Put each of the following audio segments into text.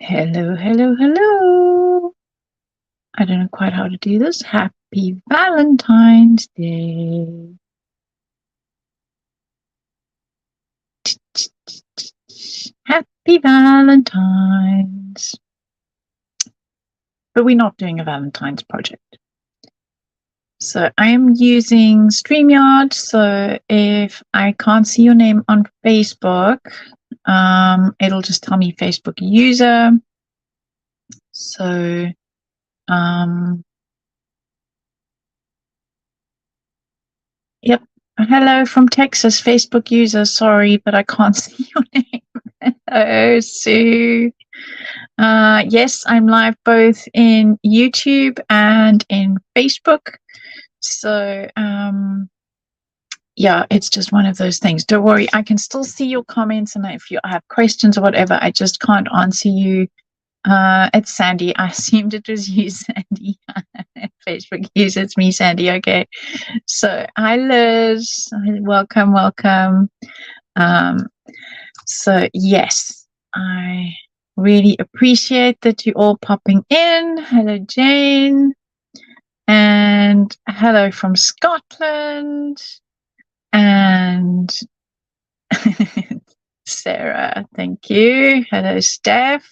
Hello, hello, hello. I don't know quite how to do this. Happy Valentine's Day. Happy Valentine's. But we're not doing a Valentine's project. So I am using StreamYard. So if I can't see your name on Facebook, it'll just tell me Facebook user. So, yep. Hello from Texas, Facebook user. Sorry, but I can't see your name. Hello, Sue. Yes, I'm live both in YouTube and in Facebook. So, yeah, it's just one of those things. Don't worry, I can still see your comments, and if you have questions or whatever, I just can't answer you. It's Sandy. I assumed it was you, Sandy. Facebook user, it's me, Sandy. Okay. So, hi, Liz. Welcome, welcome. So, yes, I really appreciate that you're all popping in. Hello, Jane. And hello from Scotland. And Sarah, thank you. Hello, Steph.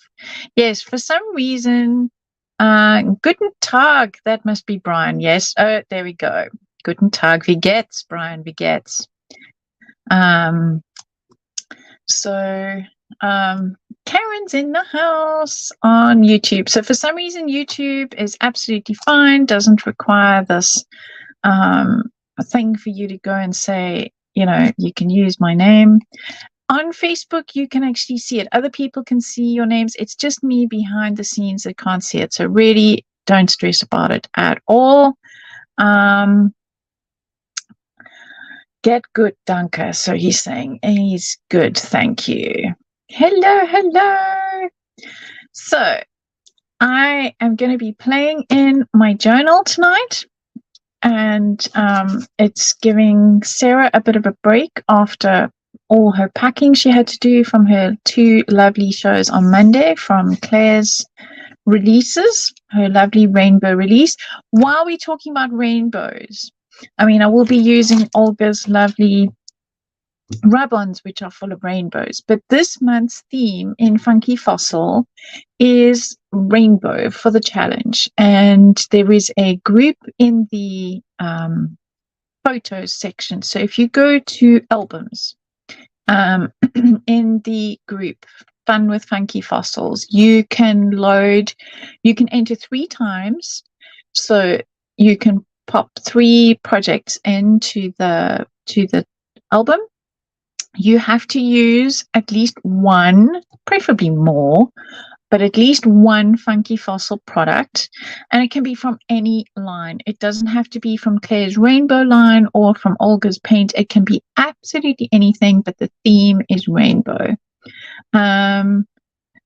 Yes, for some reason, Guten Tag, that must be Brian. Yes. Oh, there we go. Guten Tag, wie geht's, Brian? Wie geht's? So, Karen's in the house on YouTube. So for some reason, YouTube is absolutely fine, doesn't require this thing for you to go and say, you can use my name. On Facebook, you can actually see it. Other people can see your names. It's just me behind the scenes that can't see it. So really don't stress about it at all. Get good, danke. So he's saying he's good. Thank you. Hello, hello. So I am going to be playing in my journal tonight. And it's giving Sarah a bit of a break after all her packing she had to do from her 2 lovely shows on Monday from Claire's releases, her lovely rainbow release. While we're talking about rainbows, I will be using Olga's lovely rub-ons, which are full of rainbows. But this month's theme in Funky Fossil is rainbow for the challenge. And there is a group in the photos section. So if you go to albums, in the group Fun with Funky Fossils, you can enter 3 times. So you can pop 3 projects into the album. You have to use at least one, preferably more, but at least one Funky Fossil product. And it can be from any line. It doesn't have to be from Claire's rainbow line or from Olga's paint. It can be absolutely anything, but the theme is rainbow.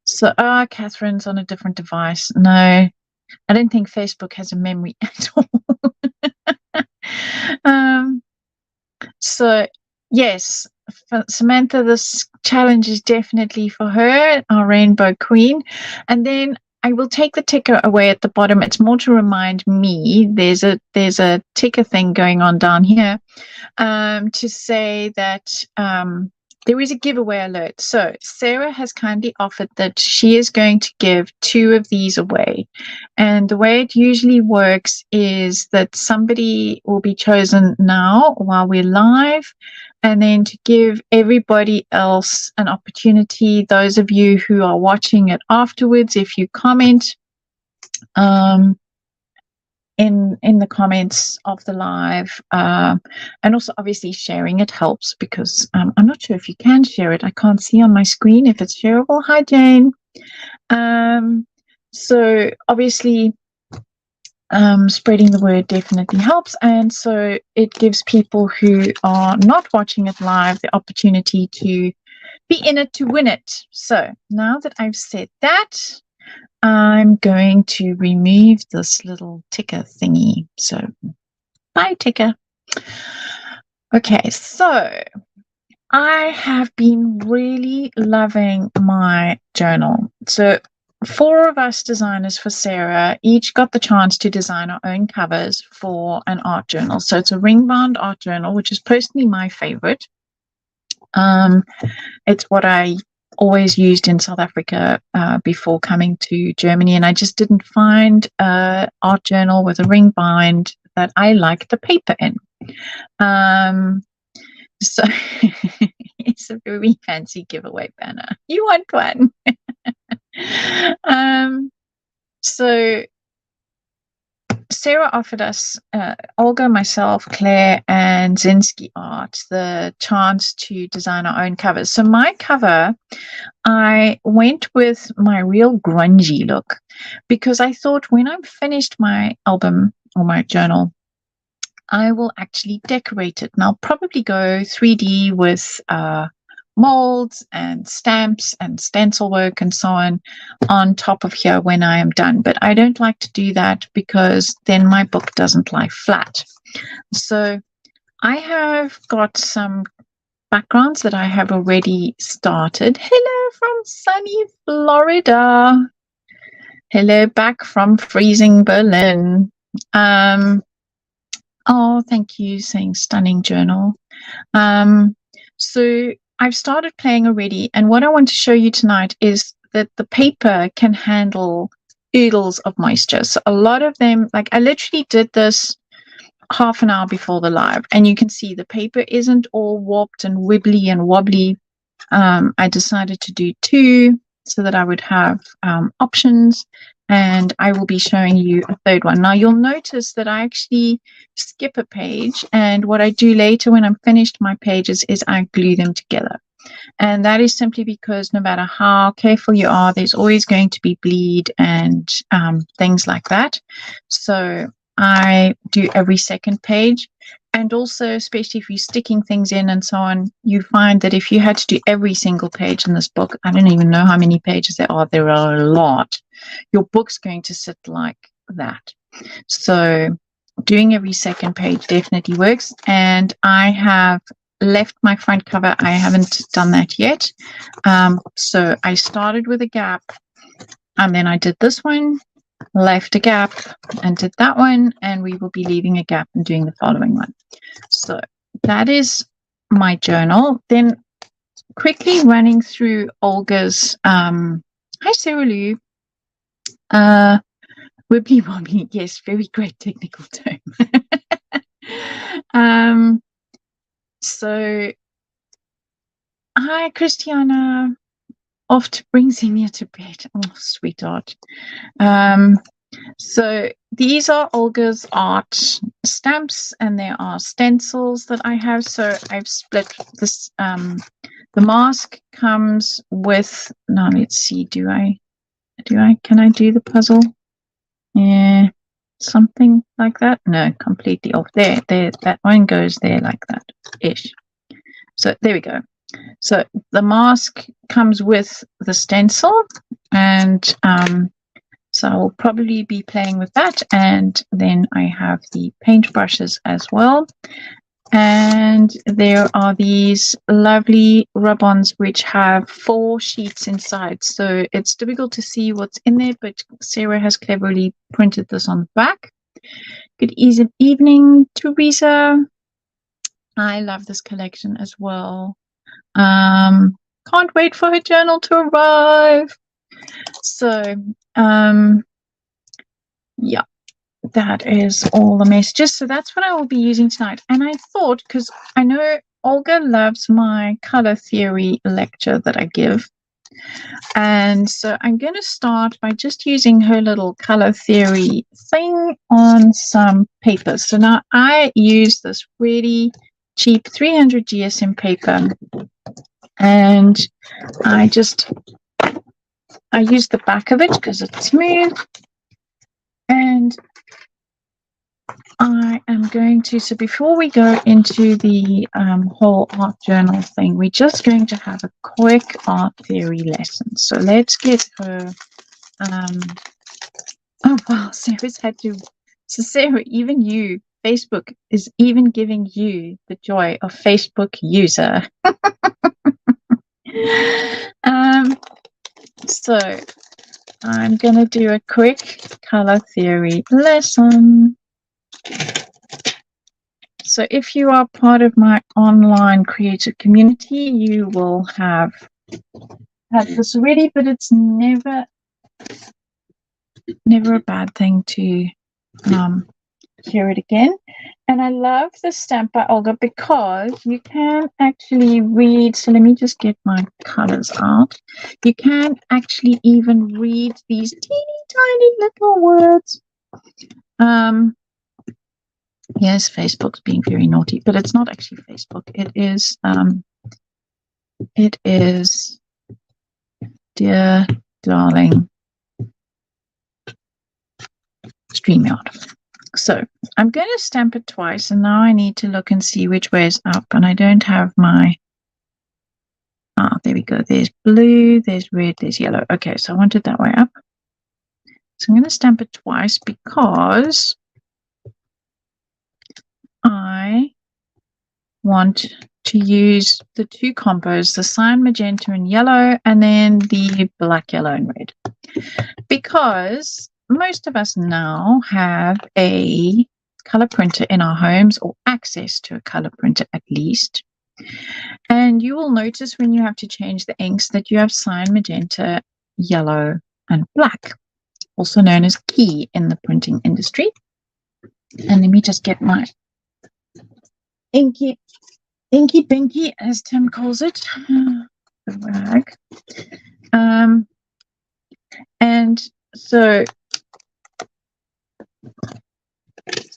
So, Catherine's on a different device. No, I don't think Facebook has a memory at all. So, yes, for Samantha, this challenge is definitely for her, our rainbow queen. And then I will take the ticker away at the bottom. It's more to remind me there's a ticker thing going on down here to say that there is a giveaway alert. So Sarah has kindly offered that she is going to give 2 of these away. And the way it usually works is that somebody will be chosen now while we're live, and then to give everybody else an opportunity, those of you who are watching it afterwards, if you comment in the comments of the live, and also obviously sharing it helps, because I'm not sure if you can share it. I can't see on my screen if it's shareable. Hi, Jane. So obviously spreading the word definitely helps, and so it gives people who are not watching it live the opportunity to be in it to win it. So now that I've said that, I'm going to remove this little ticker thingy. So bye, ticker. Okay, so I have been really loving my journal. So 4 of us designers for Sarah each got the chance to design our own covers for an art journal. So it's a ring-bound art journal, which is personally my favorite. It's what I always used in South Africa before coming to Germany, and I just didn't find an art journal with a ring bind that I liked the paper in. So it's a very fancy giveaway banner. You want one? So Sarah offered us, Olga, myself, Claire, and Zinsky Art, the chance to design our own covers. So my cover, I went with my real grungy look because I thought when I'm finished my album or my journal, I will actually decorate it. And I'll probably go 3D with molds and stamps and stencil work and so on top of here when I am done. But I don't like to do that because then my book doesn't lie flat. So I have got some backgrounds that I have already started. Hello from sunny Florida. Hello back from freezing Berlin. Oh, thank you, saying stunning journal. So I've started playing already, and what I want to show you tonight is that the paper can handle oodles of moisture. So a lot of them, like I literally did this half an hour before the live, and you can see the paper isn't all warped and wibbly and wobbly. I decided to do 2 so that I would have options, and I will be showing you a 3rd one. Now you'll notice that I actually skip a page, and what I do later when I'm finished my pages is I glue them together. And that is simply because no matter how careful you are, there's always going to be bleed and things like that. So I do every 2nd page. And also, especially if you're sticking things in and so on, you find that if you had to do every single page in this book, I don't even know how many pages there are a lot. Your book's going to sit like that. So doing every 2nd page definitely works. And I have left my front cover. I haven't done that yet. So I started with a gap, and then I did this one, left a gap and did that one, and we will be leaving a gap and doing the following one. So that is my journal. Then quickly running through Olga's hi Sarah Lou, wibbly wobbly, yes, very great technical term. So hi Christiana, oft brings him here to bed. Oh, sweetheart. So these are Olga's art stamps, and there are stencils that I have. So I've split this. The mask comes with. Now let's see. Can I do the puzzle? Yeah, something like that. No, completely off. There. That one goes there like that ish. So there we go. So the mask comes with the stencil, and so I'll probably be playing with that. And then I have the paint brushes as well. And there are these lovely rub-ons which have 4 sheets inside. So it's difficult to see what's in there, but Sarah has cleverly printed this on the back. Good evening, Teresa. I love this collection as well. Can't wait for her journal to arrive. So yeah, that is all the messages. So that's what I will be using tonight. And I thought, because I know Olga loves my color theory lecture that I give, and so I'm going to start by just using her little color theory thing on some paper. So now I use this really cheap 300 GSM paper, and I use the back of it because it's smooth, and I am going to, so before we go into the whole art journal thing, we're just going to have a quick art theory lesson. So let's get her, oh wow, Sarah's had to, so Sarah, even you, Facebook is even giving you the joy of Facebook user. So I'm going to do a quick color theory lesson. So if you are part of my online creative community, you will have had this already, but it's never a bad thing to hear it again. And I love the stamp by Olga because you can actually read. So let me just get my colors out. You can actually even read these teeny tiny little words. Yes, Facebook's being very naughty, but it's not actually Facebook. It is dear darling StreamYard. So I'm going to stamp it twice, and now I need to look and see which way is up, and I don't have my, there we go. There's blue, there's red, there's yellow. Okay, so I want it that way up. So I'm going to stamp it twice because I want to use the two combos, the cyan, magenta, and yellow, and then the black, yellow, and red. Because most of us now have a color printer in our homes, or access to a color printer at least. And you will notice when you have to change the inks that you have cyan, magenta, yellow, and black, also known as key in the printing industry. And let me just get my inky pinky, as Tim calls it, the rag. And so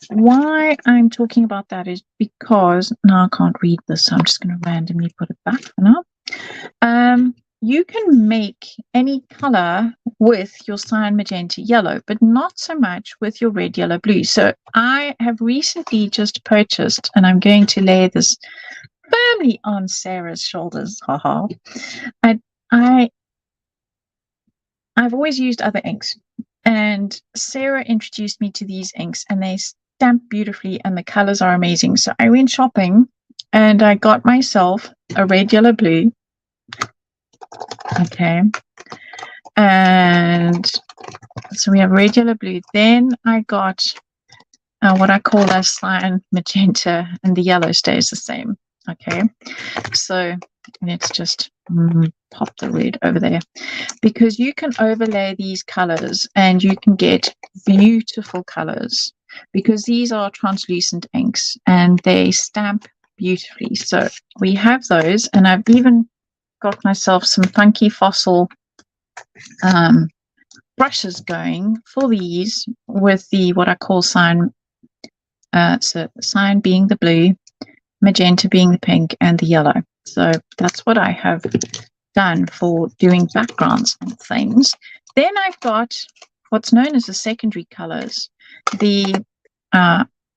why I'm talking about that is because now I can't read this, so I'm just going to randomly put it back for now. You can make any color with your cyan, magenta, yellow, but not so much with your red, yellow, blue. So I have recently just purchased, and I'm going to lay this firmly on Sarah's shoulders. Haha. I've always used other inks, and Sarah introduced me to these inks, and they stamp beautifully, and the colors are amazing. So I went shopping, and I got myself a red, yellow, blue. Okay. And so we have red, yellow, blue. Then I got what I call a cyan, magenta, and the yellow stays the same. Okay. So let's just pop the red over there, because you can overlay these colors and you can get beautiful colors, because these are translucent inks and they stamp beautifully. So we have those, and I've even got myself some funky fossil brushes going for these, with the what I call cyan, so cyan being the blue, magenta being the pink, and the yellow. So that's what I have done for doing backgrounds and things. Then I've got what's known as the secondary colors, the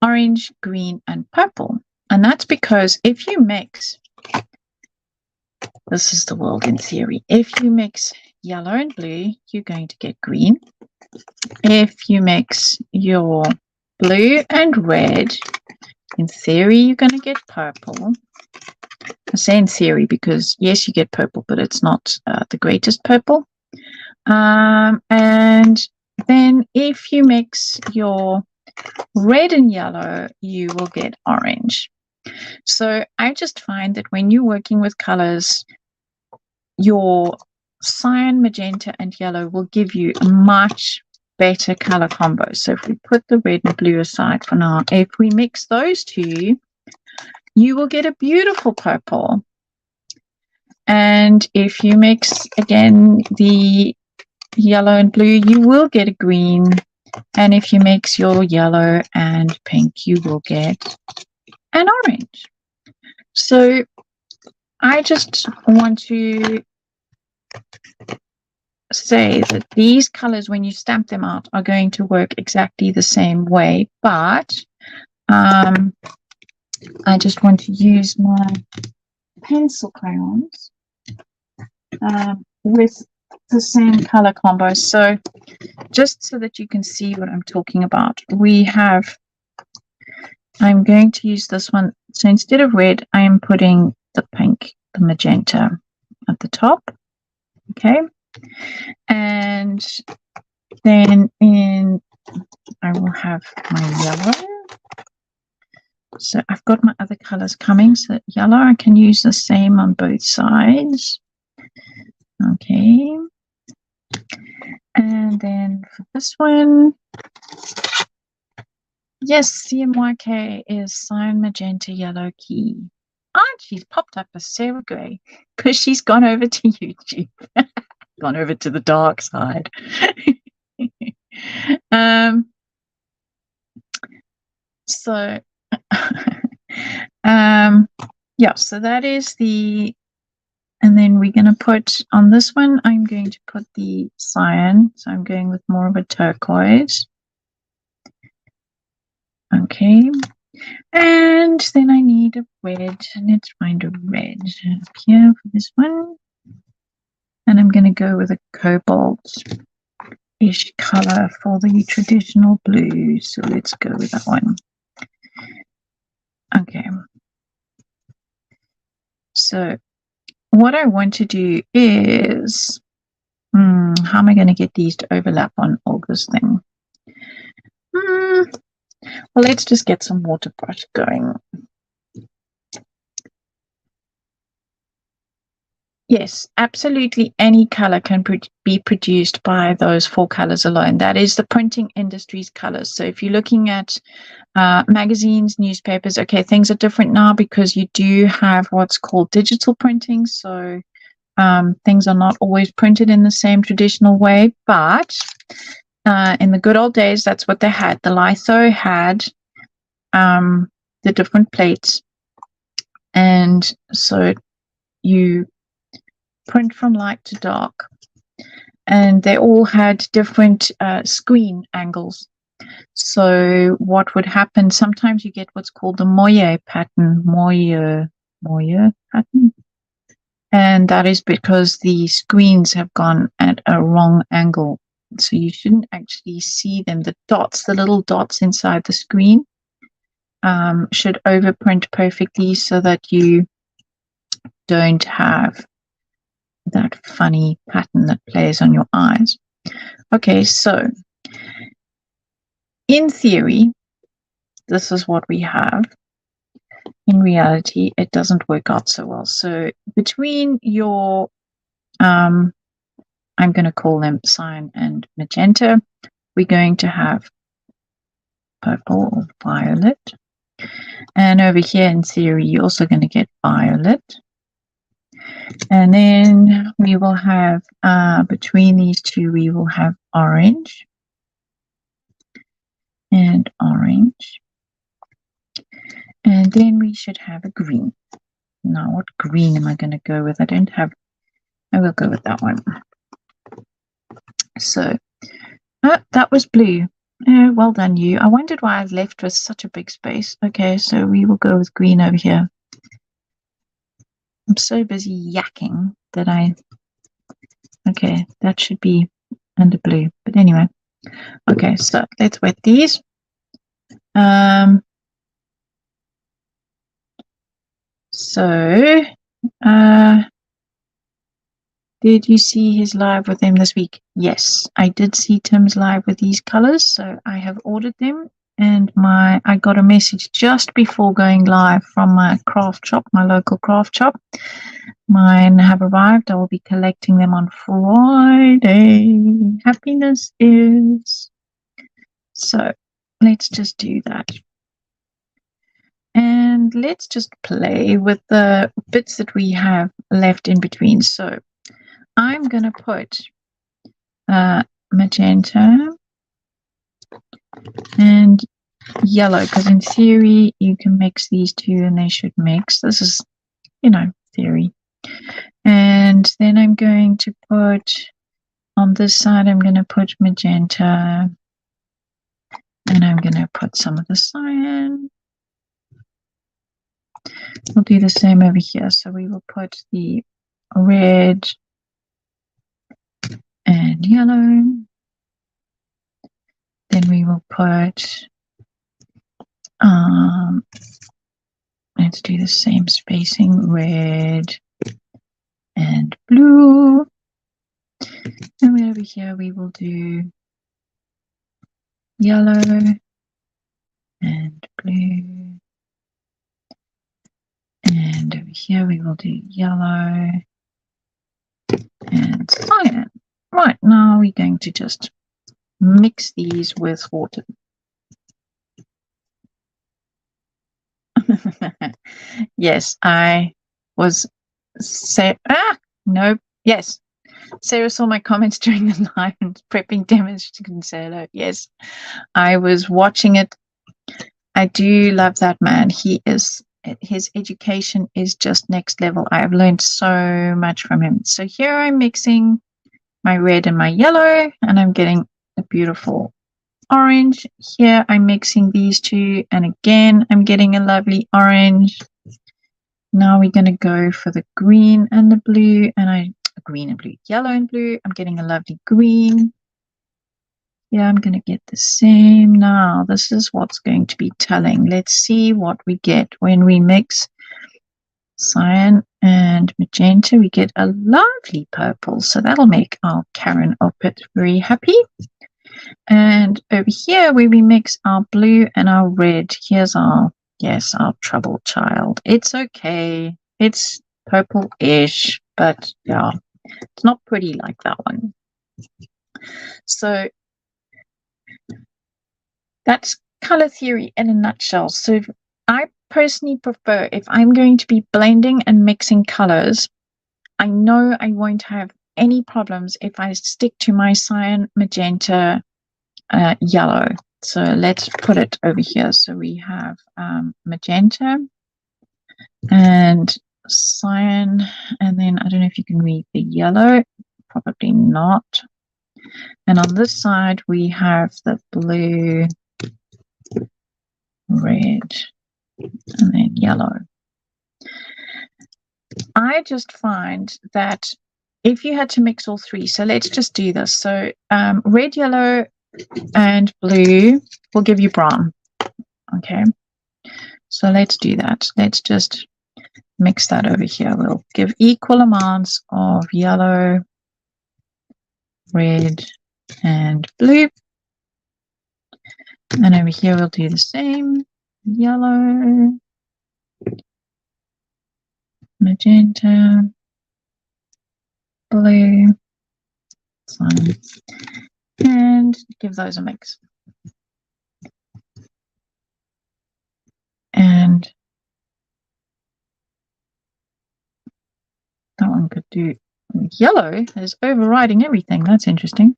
orange, green, and purple. And that's because if you mix, this is the world in theory, if you mix yellow and blue, you're going to get green. If you mix your blue and red, in theory, you're going to get purple. I say in theory because, yes, you get purple, but it's not the greatest purple. And then if you mix your red and yellow, you will get orange. So I just find that when you're working with colors, your cyan, magenta, and yellow will give you a much better color combo. So if we put the red and blue aside for now, if we mix those two, you will get a beautiful purple. And if you mix again the yellow and blue, you will get a green. And if you mix your yellow and pink, you will get an orange. So I just want to say that these colors, when you stamp them out, are going to work exactly the same way, but I just want to use my pencil crayons with the same color combo. So just so that you can see what I'm talking about, I'm going to use this one. So instead of red, I am putting the pink, the magenta at the top. Okay. And then I will have my yellow. So I've got my other colors coming. So yellow, I can use the same on both sides. Okay. And then for this one, yes, CMYK is cyan, magenta, yellow key. And she's popped up as Sarah Gray because she's gone over to YouTube, gone over to the dark side. So, yeah, so that is the, and then we're going to put on this one, I'm going to put the cyan. So I'm going with more of a turquoise. Okay. And then I need a red. Let's find a red up here for this one. And I'm going to go with a cobalt-ish color for the traditional blue. So let's go with that one. Okay. So what I want to do is, how am I going to get these to overlap on Olga's thing? Well, let's just get some water brush going. Yes, absolutely any color can be produced by those 4 colors alone. That is the printing industry's colors. So if you're looking at magazines, newspapers, okay, things are different now because you do have what's called digital printing. So things are not always printed in the same traditional way, but in the good old days, that's what they had. The litho had the different plates, and so you print from light to dark, and they all had different screen angles. So what would happen, sometimes you get what's called the moire pattern, moire pattern, and that is because the screens have gone at a wrong angle. So you shouldn't actually see them. The dots, the little dots inside the screen should overprint perfectly so that you don't have that funny pattern that plays on your eyes. Okay, so in theory, this is what we have. In reality, it doesn't work out so well. So between your, I'm going to call them cyan and magenta, we're going to have purple or violet. And over here in theory, you're also going to get violet. And then we will have, between these two, we will have orange and orange. And then we should have a green. Now, what green am I going to go with? I will go with that one. So, that was blue. Well done, you. I wondered why I left with such a big space. Okay, so we will go with green over here. I'm so busy yakking that okay, that should be under blue. But anyway, okay, so let's wet these. So, did you see his live with them this week? Yes, I did see Tim's live with these colors, so I have ordered them. And I got a message just before going live from my craft shop, my local craft shop. Mine have arrived. I will be collecting them on Friday. Happiness is. So let's just do that. And let's just play with the bits that we have left in between. So I'm going to put magenta and yellow, because in theory you can mix these two and they should mix. This is, theory. And then I'm going to put, on this side, I'm going to put magenta, and I'm going to put some of the cyan. We'll do the same over here. So we will put the red and yellow. Then we will put, let's do the same spacing, red and blue. And over here we will do yellow and blue. And over here we will do yellow and cyan. Right, now we're going to just mix these with water. Yes, I was no, yes. Sarah saw my comments during the night and prepping demos. She couldn't say hello. Yes, I was watching it. I do love that man. His education is just next level. I have learned so much from him. So here I'm mixing my red and my yellow, and I'm getting a beautiful orange. Here I'm mixing these two, and again I'm getting a lovely orange. Now we're going to go for the green and the blue, and green and blue, yellow and blue. I'm getting a lovely green. Yeah, I'm going to get the same. Now this is what's going to be telling. Let's see what we get when we mix cyan and magenta. We get a lovely purple, so that'll make our Karen Oppet very happy. And over here where we mix our blue and our red, here's our trouble child. It's okay, it's purple-ish, but yeah, it's not pretty like that one. So that's color theory in a nutshell. So I personally prefer, if I'm going to be blending and mixing colors, I know I won't have any problems if I stick to my cyan, magenta, yellow. So let's put it over here. So we have magenta and cyan, and then I don't know if you can read the yellow, probably not. And on this side we have the blue, red, and then yellow. I just find that if you had to mix all three, so let's just do this. So red, yellow, and blue will give you brown. Okay, so let's do that. Let's just mix that over here. We'll give equal amounts of yellow, red, and blue. And over here we'll do the same. Yellow, magenta, blue, cyan, and give those a mix. And that one could do yellow is overriding everything. That's interesting.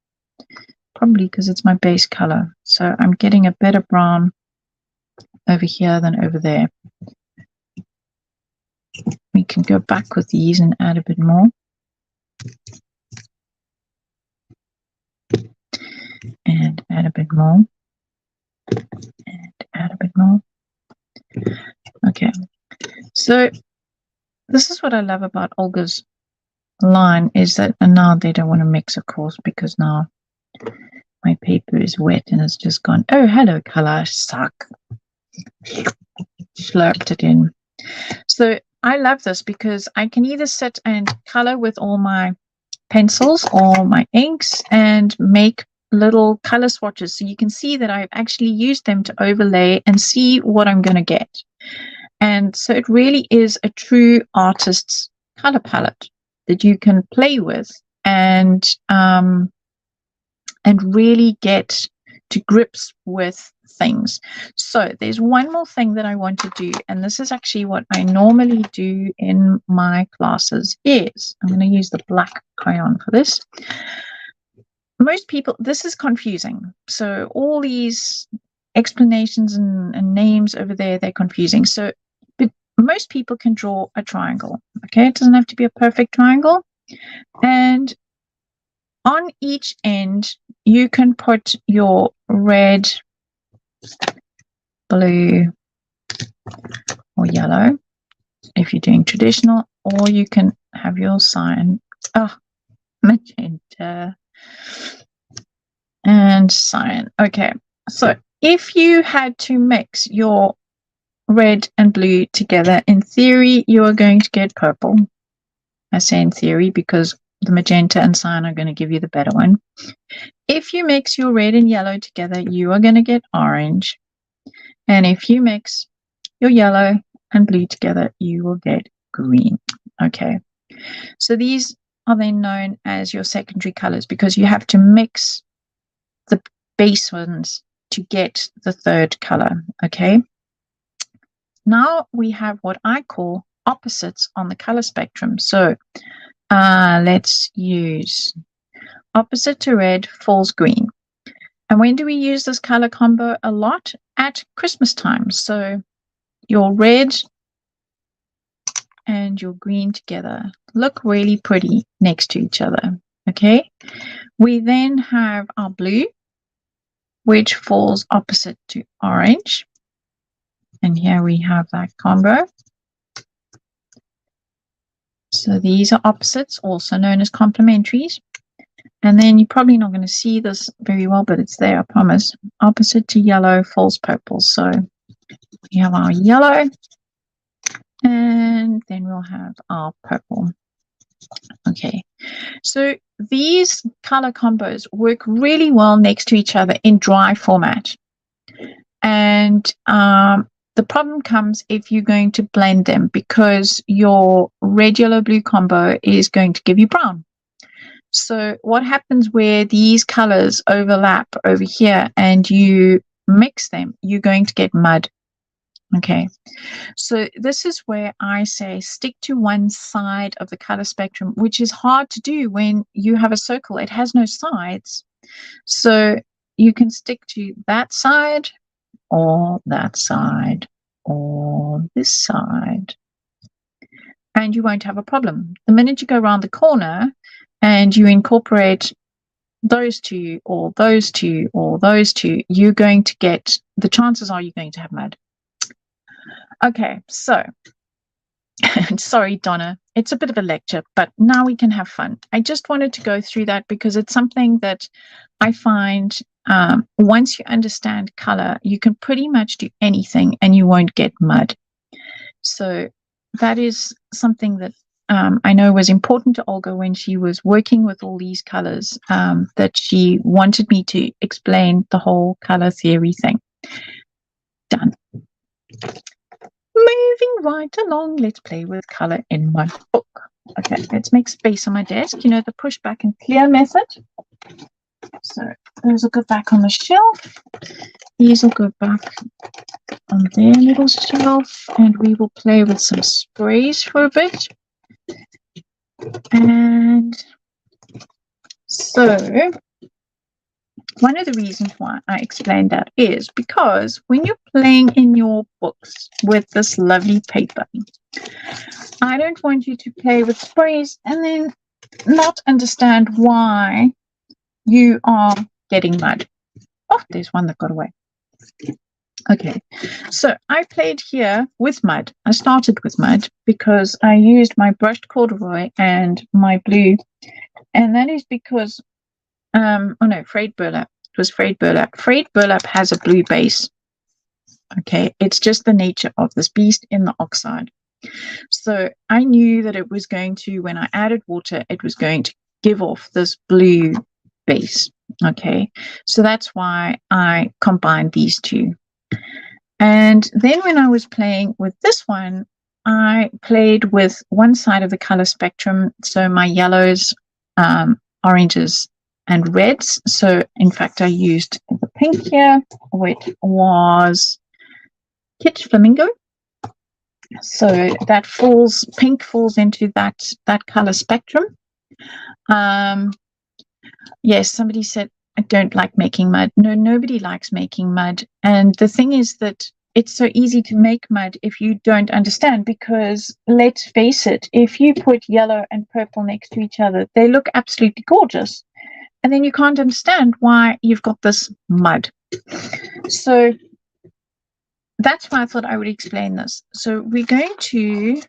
Probably because it's my base color. So I'm getting a better brown over here than over there. We can go back with these and add a bit more. And add a bit more. And add a bit more. Okay. So this is what I love about Olga's line, is that, and now they don't want to mix, of course, because now my paper is wet and it's just gone, oh, hello, color, suck. Slurped it in. So I love this because I can either sit and color with all my pencils or my inks and make little color swatches. So you can see that I've actually used them to overlay and see what I'm going to get. And so it really is a true artist's color palette that you can play with and really get to grips with things. So there's one more thing that I want to do, and this is actually what I normally do in my classes, is I'm going to use the black crayon for this. Most people, this is confusing. So all these explanations and names over there, they're confusing. So but most people can draw a triangle. Okay, it doesn't have to be a perfect triangle. And on each end, you can put your red, blue, or yellow if you're doing traditional, or you can have your cyan, magenta, and cyan. Okay, so if you had to mix your red and blue together, in theory, you are going to get purple. I say in theory because the magenta and cyan are going to give you the better one. If you mix your red and yellow together, you are going to get orange. And if you mix your yellow and blue together, you will get green. Okay. So these are then known as your secondary colors because you have to mix the base ones to get the third color. Okay. Now we have what I call opposites on the color spectrum. So let's use opposite to red falls green. And when do we use this color combo a lot? At Christmas time. So your red and your green together look really pretty next to each other. Okay. We then have our blue, which falls opposite to orange. And here we have that combo. So these are opposites, also known as complementaries. And then you're probably not going to see this very well, but it's there, I promise. Opposite to yellow falls purple. So we have our yellow, and then we'll have our purple. Okay, so these color combos work really well next to each other in dry format. And the problem comes if you're going to blend them, because your red, yellow, blue combo is going to give you brown. So what happens where these colors overlap over here and you mix them, you're going to get mud. Okay, so this is where I say stick to one side of the color spectrum, which is hard to do when you have a circle. It has no sides. So you can stick to that side or that side or this side, and you won't have a problem. The minute you go around the corner and you incorporate those two or those two or those two, you're going to get, the chances are you're going to have mud. Okay, so sorry, Donna, it's a bit of a lecture, but now we can have fun. I just wanted to go through that because it's something that I find once you understand color, you can pretty much do anything and you won't get mud. So that is something that I know was important to Olga when she was working with all these colors, that she wanted me to explain the whole color theory thing. Done. Moving right along, let's play with color in my book. Okay, let's make space on my desk. You know, the push back and clear method. So those will go back on the shelf. These will go back on their little shelf, and we will play with some sprays for a bit. And so one of the reasons why I explained that is because when you're playing in your books with this lovely paper, I don't want you to play with sprays and then not understand why you are getting mud. Oh, there's one that got away. Okay, so I played here with mud. I started with mud because I used my brushed corduroy and my blue, and that is because oh no, frayed burlap. It was frayed burlap. Frayed burlap has a blue base. Okay, it's just the nature of this beast in the oxide. So I knew that it was going to, when I added water, it was going to give off this blue base. Okay, so that's why I combined these two. And then when I was playing with this one, I played with one side of the color spectrum. So my yellows, oranges, and reds. So in fact, I used the pink here, which was Kitsch Flamingo. So that falls, pink falls into that color spectrum. Yes, somebody said, I don't like making mud. No, nobody likes making mud. And the thing is that it's so easy to make mud if you don't understand, because let's face it, if you put yellow and purple next to each other, they look absolutely gorgeous. And then you can't understand why you've got this mud. So that's why I thought I would explain this. So we're going to,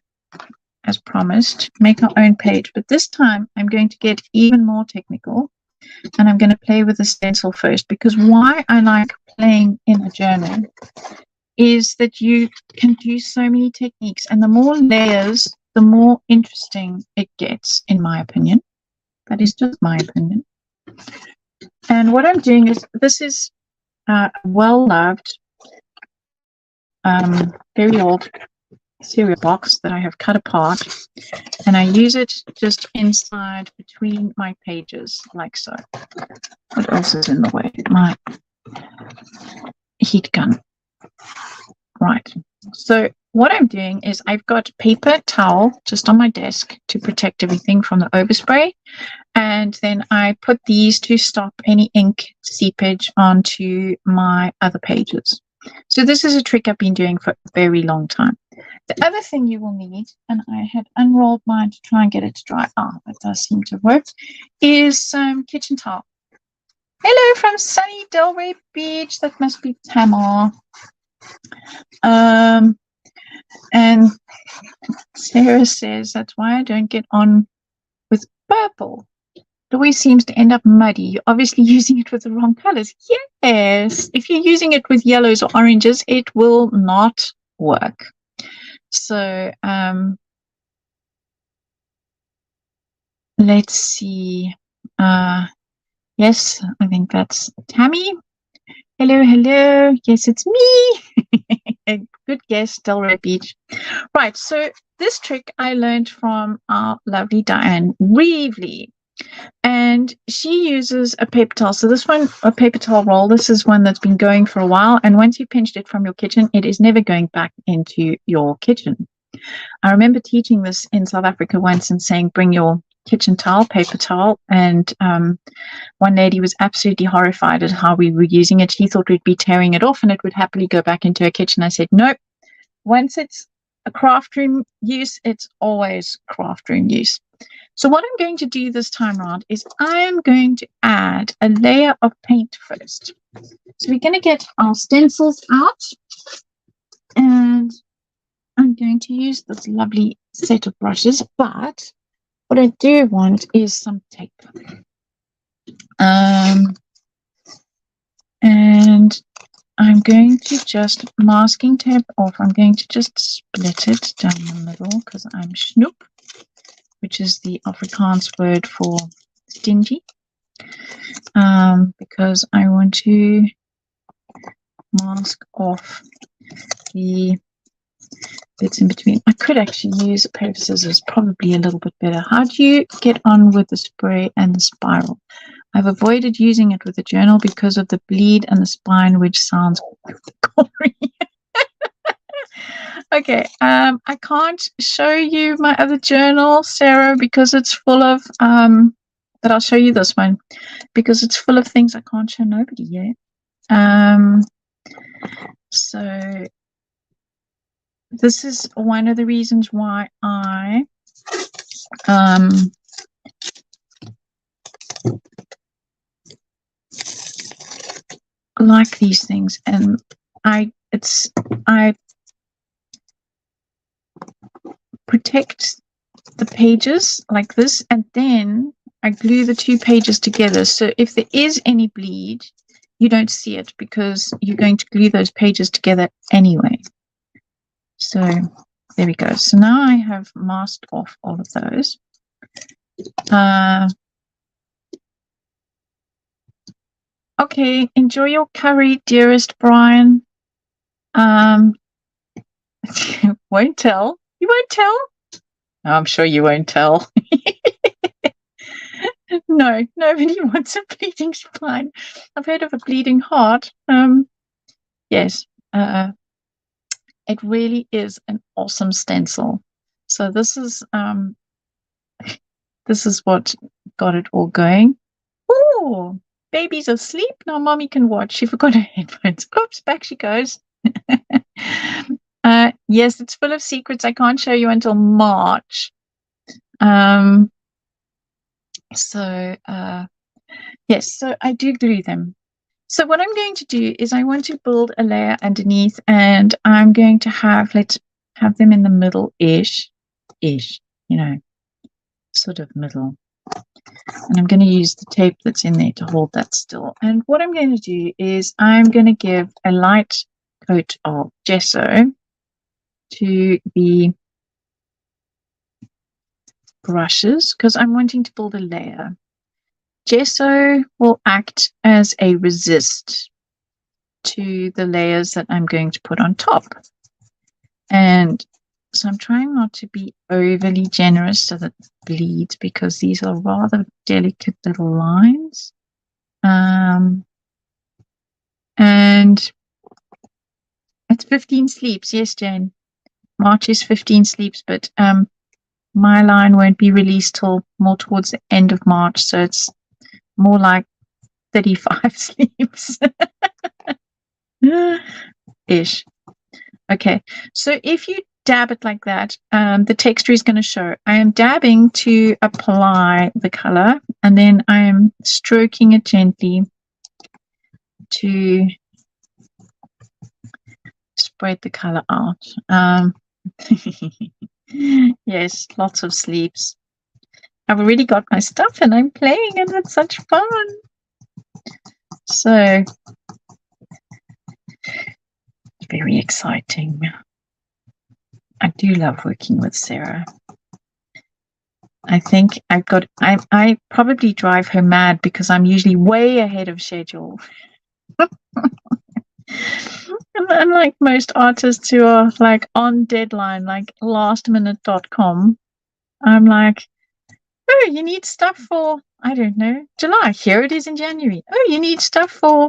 as promised, make our own page. But this time I'm going to get even more technical. And I'm going to play with the stencil first, because why I like playing in a journal is that you can do so many techniques. And the more layers, the more interesting it gets, in my opinion. That is just my opinion. And what I'm doing is, this is a well-loved, very old cereal box that I have cut apart, and I use it just inside between my pages, like so. What else is in the way? My heat gun. Right. So what I'm doing is, I've got paper towel just on my desk to protect everything from the overspray. And then I put these to stop any ink seepage onto my other pages. So this is a trick I've been doing for a very long time. The other thing you will need, and I had unrolled mine to try and get it to dry. That does seem to work, is some kitchen towel. Hello from sunny Delray Beach. That must be Tamar. And Sarah says, that's why I don't get on with purple. It always seems to end up muddy. You're obviously using it with the wrong colors. Yes. If you're using it with yellows or oranges, it will not work. So let's see. Yes, I think that's Tammy. Hello, hello. Yes, it's me. A good guess, Delray Beach. Right, so this trick I learned from our lovely Diane Reevely. And she uses a paper towel. So this one, a paper towel roll, this is one that's been going for a while. And once you pinched it from your kitchen, it is never going back into your kitchen. I remember teaching this in South Africa once and saying, bring your kitchen towel, paper towel. And one lady was absolutely horrified at how we were using it. She thought we'd be tearing it off and it would happily go back into her kitchen. I said, nope. Once it's a craft room use, it's always craft room use. So what I'm going to do this time around is I'm going to add a layer of paint first. So we're going to get our stencils out, and I'm going to use this lovely set of brushes, but what I do want is some tape. And I'm going to just masking tape off. I'm going to just split it down the middle because I'm snoep, which is the Afrikaans word for stingy, because I want to mask off the bits in between. I could actually use a pair of scissors, probably a little bit better. How do you get on with the spray and the spiral? I've avoided using it with the journal because of the bleed and the spine, which sounds gory. Okay, I can't show you my other journal, Sarah, because it's full of, but I'll show you this one, because it's full of things I can't show nobody yet. So this is one of the reasons why I like these things, and I protect the pages like this, and then I glue the two pages together. So if there is any bleed, you don't see it because you're going to glue those pages together anyway. So there we go. So now I have masked off all of those. Okay, enjoy your curry, dearest Brian. Won't tell. You won't tell? No, I'm sure you won't tell. No, nobody wants a bleeding spine. I've heard of a bleeding heart. Yes, it really is an awesome stencil. So this is what got it all going. Oh, baby's asleep. Now mommy can watch. She forgot her headphones. Oops, back she goes. Yes, it's full of secrets I can't show you until March. Yes, so I do glue them. So what I'm going to do is I want to build a layer underneath, and I'm going to have, let's have them in the middle-ish, sort of middle. And I'm going to use the tape that's in there to hold that still. And what I'm going to do is I'm going to give a light coat of gesso to the brushes because I'm wanting to build a layer. Gesso will act as a resist to the layers that I'm going to put on top. And so I'm trying not to be overly generous so that it bleeds, because these are rather delicate little lines. And it's 15 sleeps. Yes, Jane. March is 15 sleeps, but my line won't be released till more towards the end of March, so it's more like 35 sleeps. Ish. Okay, so if you dab it like that, the texture is going to show. I am dabbing to apply the color, and then I am stroking it gently to spread the color out. Yes, lots of sleeps. I've already got my stuff and I'm playing, and it's such fun. So, very exciting. I do love working with Sarah. I think I probably drive her mad because I'm usually way ahead of schedule. Unlike most artists who are like on deadline, like lastminute.com, I'm like, oh, you need stuff for, I don't know, July. Here it is in January. Oh, you need stuff for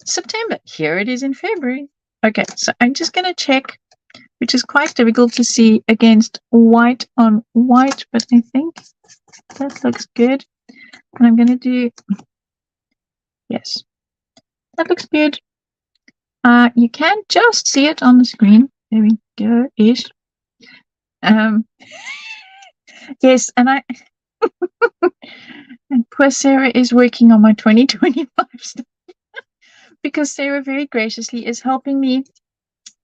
September. Here it is in February. Okay, so I'm just going to check, which is quite difficult to see against white on white, but I think that looks good. And I'm going to do, yes, that looks good. You can just see it on the screen. There we go, ish. Yes, and and poor Sarah is working on my 2025 stuff because Sarah very graciously is helping me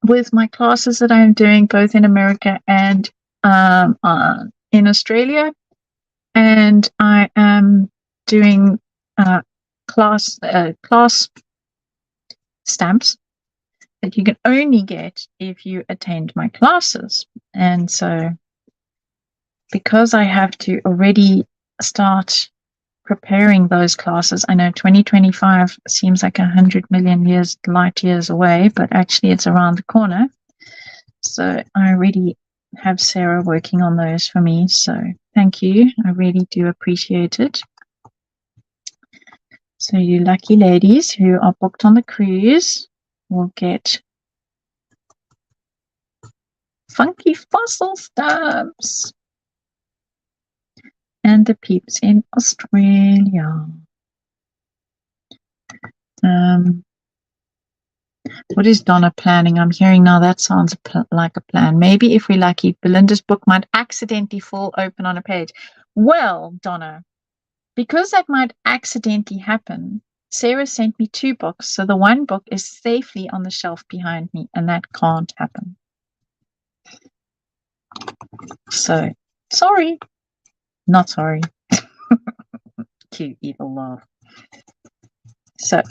with my classes that I'm doing both in America and in Australia. And I am doing class stamps that you can only get if you attend my classes. And so because I have to already start preparing those classes, I know 2025 seems like 100 million light years away, but actually it's around the corner. So I already have Sarah working on those for me. So thank you. I really do appreciate it. So you lucky ladies who are booked on the cruise will get funky fossil stamps. And the peeps in Australia. What is Donna planning? I'm hearing now that sounds like a plan. Maybe if we're lucky, Belinda's book might accidentally fall open on a page. Well, Donna, because that might accidentally happen, Sarah sent me 2 books. So the one book is safely on the shelf behind me, and that can't happen. So, sorry. Not sorry. Cute evil laugh. So,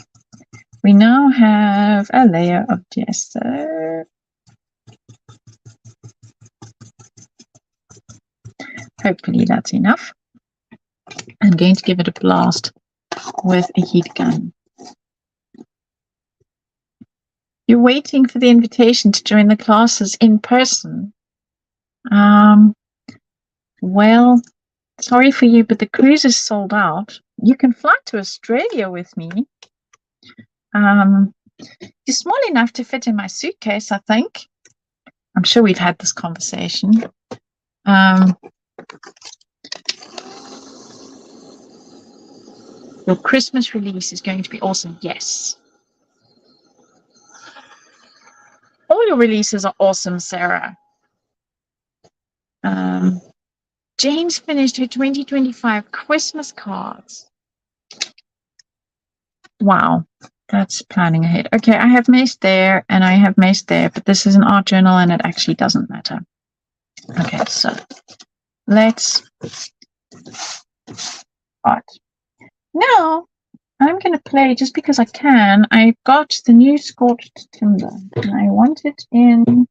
we now have a layer of gesso. Hopefully that's enough. I'm going to give it a blast with a heat gun. You're waiting for the invitation to join the classes in person. Well, sorry for you, but the cruise is sold out. You can fly to Australia with me. You're small enough to fit in my suitcase, I think. I'm sure we've had this conversation. Your Christmas release is going to be awesome. Yes. All your releases are awesome, Sarah. James finished her 2025 Christmas cards. Wow. That's planning ahead. Okay, I have maced there and I have maced there, but this is an art journal and it actually doesn't matter. Okay, so let's art. Now I'm going to play just because I can. I got the new scorched timber and I want it in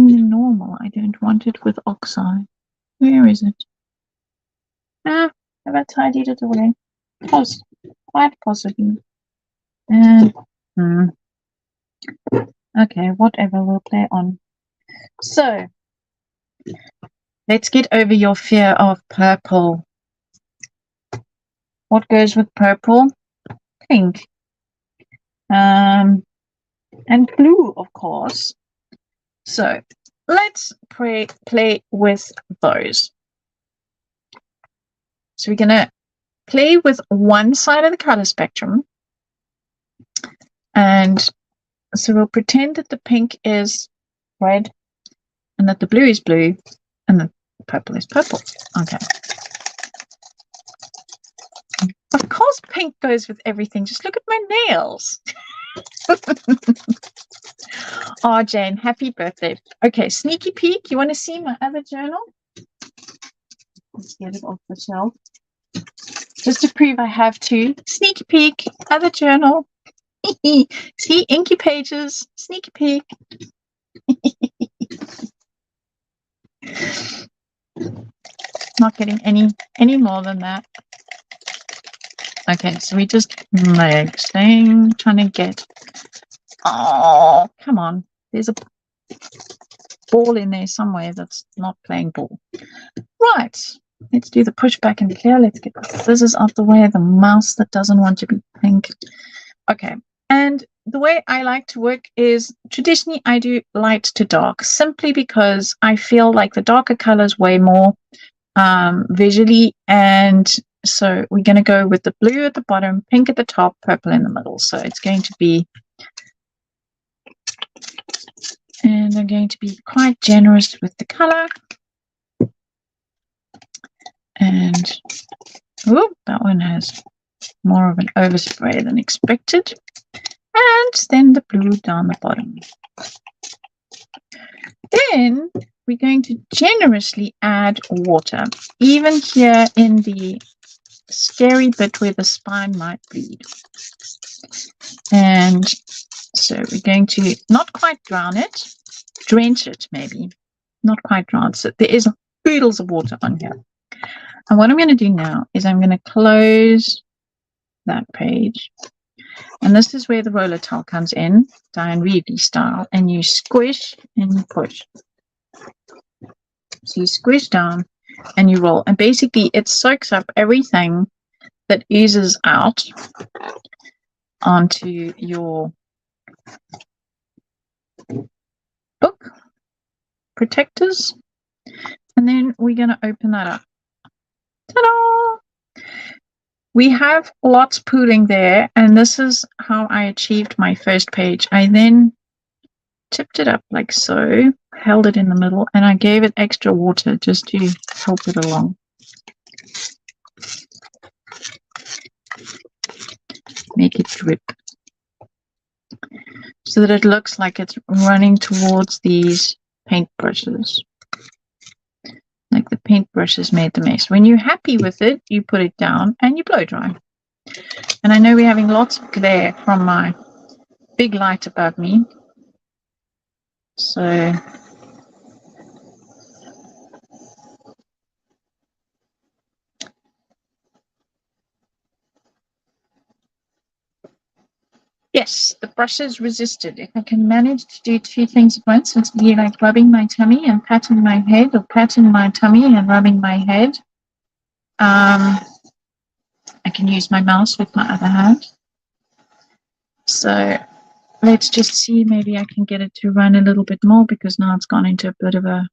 the normal. I don't want it with oxide. Where is it? Have I tidied it away? Quite possibly. Okay, whatever, we'll play on. So, let's get over your fear of purple. What goes with purple? Pink. And blue, of course. So, let's play with those. So we're going to play with one side of the color spectrum. And so we'll pretend that the pink is red and that the blue is blue and the purple is purple. Okay. Of course pink goes with everything. Just look at my nails. Oh, Jane, happy birthday. Okay, sneaky peek. You want to see my other journal? Let's get it off the shelf. Just to prove I have two. Sneaky peek, other journal. See, inky pages, sneaky peek. Not getting any more than that. Okay, so we just trying to get. Oh, come on. There's a ball in there somewhere that's not playing ball. Right. Let's do the push back and clear. Let's get the scissors out the way. The mouse that doesn't want to be pink. Okay. And the way I like to work is traditionally I do light to dark simply because I feel like the darker colors weigh more visually. And so we're going to go with the blue at the bottom, pink at the top, purple in the middle. So it's going to be, and I'm going to be quite generous with the color. And oh, that one has more of an overspray than expected. And then the blue down the bottom. Then we're going to generously add water, even here in the scary bit where the spine might bleed. And so we're going to not quite drown it, drench it maybe, not quite drown. So there is oodles of water on here. And what I'm going to do now is I'm going to close that page. And this is where the roller towel comes in, Diane Reevely style, and you squish and you push. So you squish down and you roll. And basically it soaks up everything that oozes out onto your book protectors. And then we're going to open that up. Ta-da! We have lots pooling there, and this is how I achieved my first page. I then tipped it up like so, held it in the middle, and I gave it extra water just to help it along. Make it drip so that it looks like it's running towards these paintbrushes. Like the paintbrushes made the mess. When you're happy with it, you put it down and you blow dry. And I know we're having lots of glare from my big light above me. So yes, the brushes resisted. If I can manage to do two things at once, it's be like rubbing my tummy and patting my head, or patting my tummy and rubbing my head. I can use my mouse with my other hand. So let's just see, maybe I can get it to run a little bit more, because now it's gone into a bit of a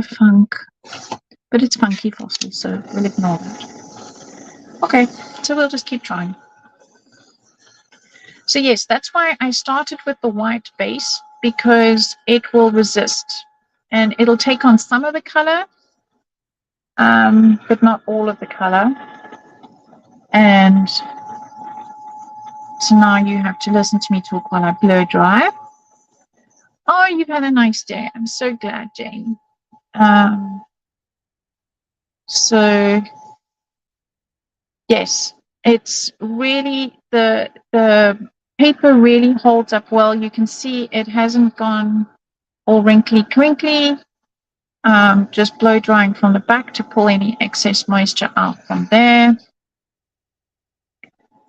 funk. But it's funky fossil, so we'll ignore that. Okay, so we'll just keep trying. So yes, that's why I started with the white base, because it will resist. And it'll take on some of the color, but not all of the color. And so now you have to listen to me talk while I blow dry. Oh, you've had a nice day. I'm so glad, Jane. So yes, it's really the paper really holds up well. You can see it hasn't gone all wrinkly crinkly. Just blow drying from the back to pull any excess moisture out from there.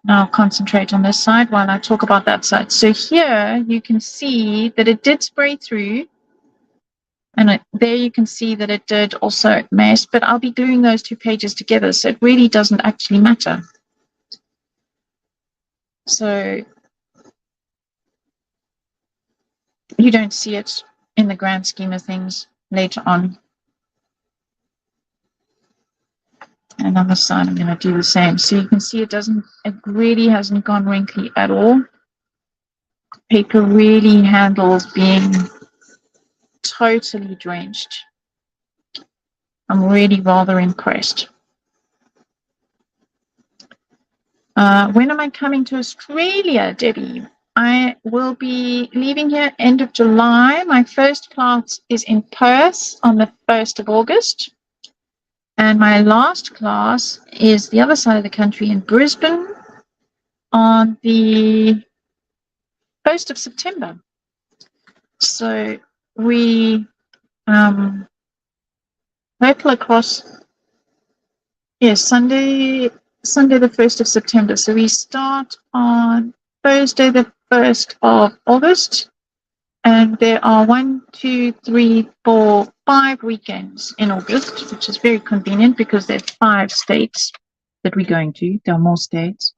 Now I'll concentrate on this side while I talk about that side. So here you can see that it did spray through, and there you can see that it did also mess, but I'll be gluing those two pages together, so it really doesn't actually matter. So you don't see it in the grand scheme of things later on. And on the side, I'm going to do the same. So you can see it really hasn't gone wrinkly at all. Paper really handles being totally drenched. I'm really rather impressed. When am I coming to Australia, Debbie? I will be leaving here end of July. My first class is in Perth on the 1st of August. And my last class is the other side of the country in Brisbane on the 1st of September. So we total across, Sunday the 1st of September. So we start on Thursday the 1st of August. And there are 1, 2, 3, 4, 5 weekends in August, which is very convenient because there are 5 states that we're going to. There are more states.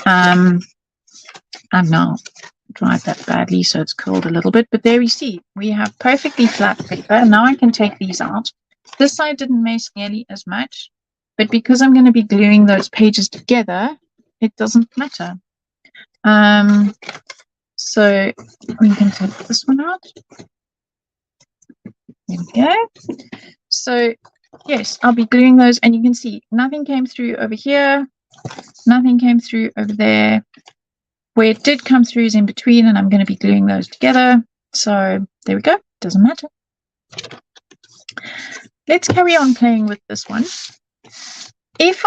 I'm now dried that badly, so it's curled a little bit. But there you see, we have perfectly flat paper. And now I can take these out. This side didn't mess nearly as much, but because I'm going to be gluing those pages together, it doesn't matter. So we can take this one out. There we go. So yes, I'll be gluing those, and you can see nothing came through over here, nothing came through over there. Where it did come through is in between, and I'm going to be gluing those together. So there we go. Doesn't matter. Let's carry on playing with this one. If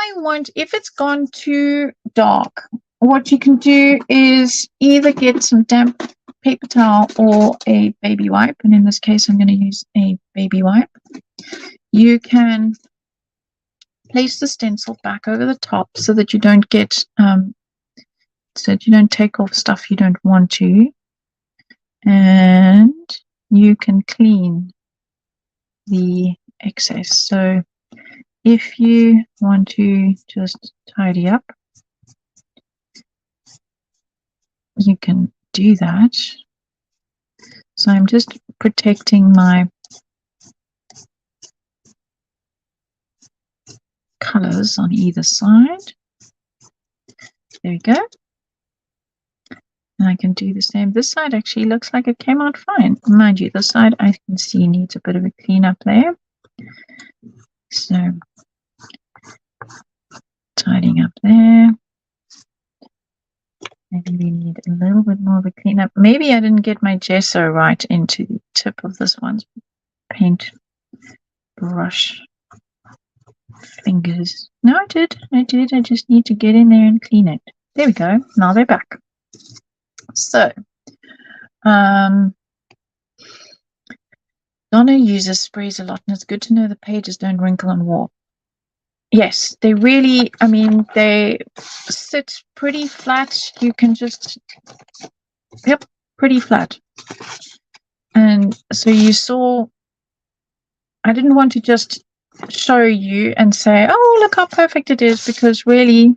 it's gone too dark, what you can do is either get some damp paper towel or a baby wipe. And in this case, I'm going to use a baby wipe. You can place the stencil back over the top so that you don't get, so that you don't take off stuff you don't want to. And you can clean the excess. So if you want to just tidy up, you can do that. So I'm just protecting my colors on either side. There we go. And I can do the same. This side actually looks like it came out fine. Mind you, this side I can see needs a bit of a cleanup there. So tidying up there. Maybe we need a little bit more of a cleanup. Maybe I didn't get my gesso right into the tip of this one's paint brush fingers. No, I did. I just need to get in there and clean it. There we go. Now they're back. So, Donna uses sprays a lot, and it's good to know the pages don't wrinkle and warp. Yes, they really, they sit pretty flat. You can just, pretty flat. And so you saw, I didn't want to just show you and say, oh, look how perfect it is, because really,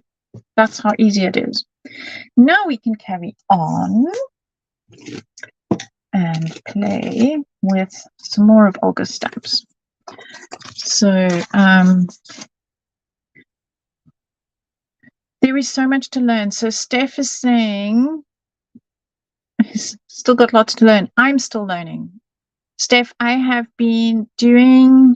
that's how easy it is. Now we can carry on and play with some more of Olga's stamps. So, there is so much to learn. So Steph is saying, he's still got lots to learn. I'm still learning. Steph, I have been doing